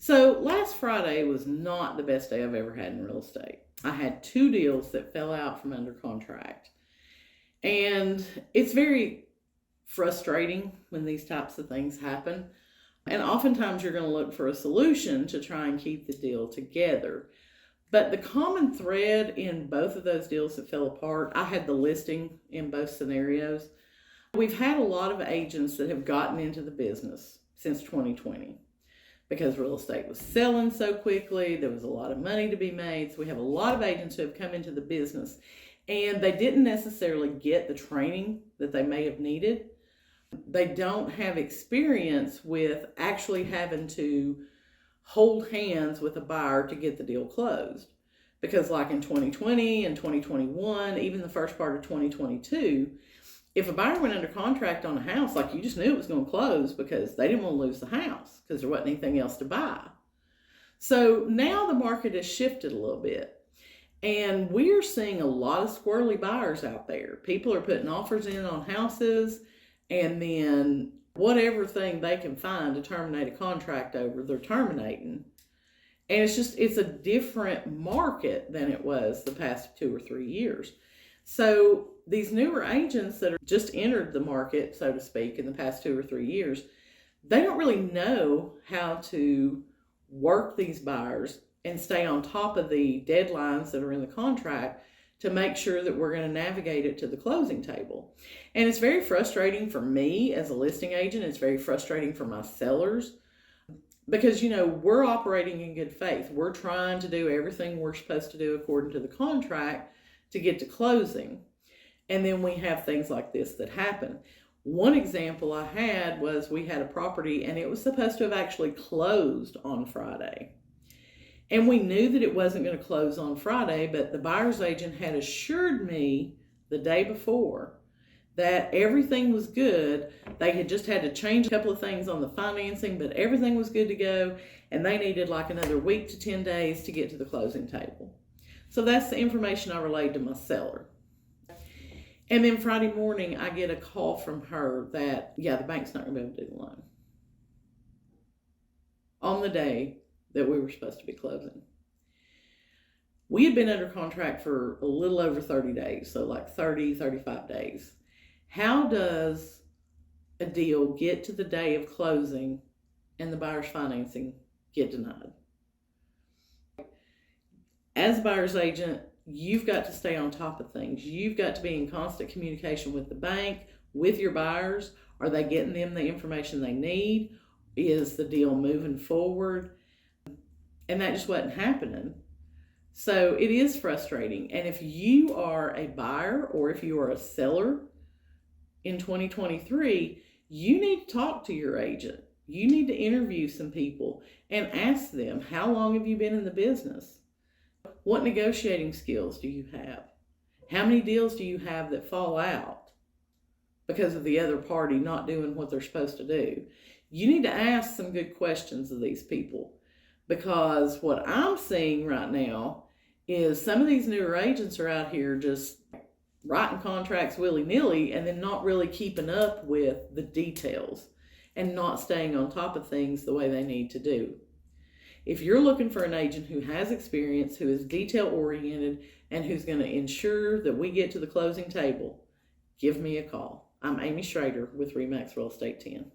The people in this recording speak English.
So last Friday was not the best day I've ever had in real estate. I had two deals that fell out from under contract. And it's very frustrating when these types of things happen. And oftentimes you're going to look for a solution to try and keep the deal together. But the common thread in both of those deals that fell apart, I had the listing in both scenarios. We've had a lot of agents that have gotten into the business since 2020 because real estate was selling so quickly. There was a lot of money to be made. So we have a lot of agents who have come into the business and they didn't necessarily get the training that they may have needed. They don't have experience with actually having to hold hands with a buyer to get the deal closed. Because like in 2020 and 2021, even the first part of 2022, if a buyer went under contract on a house, like you just knew it was going to close because they didn't want to lose the house because there wasn't anything else to buy. So now the market has shifted a little bit. And we're seeing a lot of squirrely buyers out there. People are putting offers in on houses and then whatever thing they can find to terminate a contract over, they're terminating. And it's a different market than it was the past 2 or 3 years. So these newer agents that are just entered the market, so to speak, in the past 2 or 3 years, they don't really know how to work these buyers and stay on top of the deadlines that are in the contract to make sure that we're going to navigate it to the closing table. And it's very frustrating for me as a listing agent. It's very frustrating for my sellers because, we're operating in good faith. We're trying to do everything we're supposed to do according to the contract to get to closing. And then we have things like this that happen. One example I had was we had a property and it was supposed to have actually closed on Friday. And we knew that it wasn't going to close on Friday, but the buyer's agent had assured me the day before that everything was good. They had just had to change a couple of things on the financing, but everything was good to go. And they needed like another week to 10 days to get to the closing table. So that's the information I relayed to my seller. And then Friday morning, I get a call from her that, the bank's not going to be able to do the loan on the day that we were supposed to be closing. We had been under contract for a little over 30 days, so like 30, 35 days. How does a deal get to the day of closing and the buyer's financing get denied? As a buyer's agent, you've got to stay on top of things. You've got to be in constant communication with the bank, with your buyers. Are they getting them the information they need? Is the deal moving forward? And that just wasn't happening. So it is frustrating. And if you are a buyer or if you are a seller in 2023, you need to talk to your agent. You need to interview some people and ask them, how long have you been in the business? What negotiating skills do you have? How many deals do you have that fall out because of the other party not doing what they're supposed to do? You need to ask some good questions of these people. Because what I'm seeing right now is some of these newer agents are out here just writing contracts willy-nilly and then not really keeping up with the details and not staying on top of things the way they need to do. If you're looking for an agent who has experience, who is detail-oriented, and who's going to ensure that we get to the closing table, give me a call. I'm Amy Schrader with RE/MAX Real Estate 10.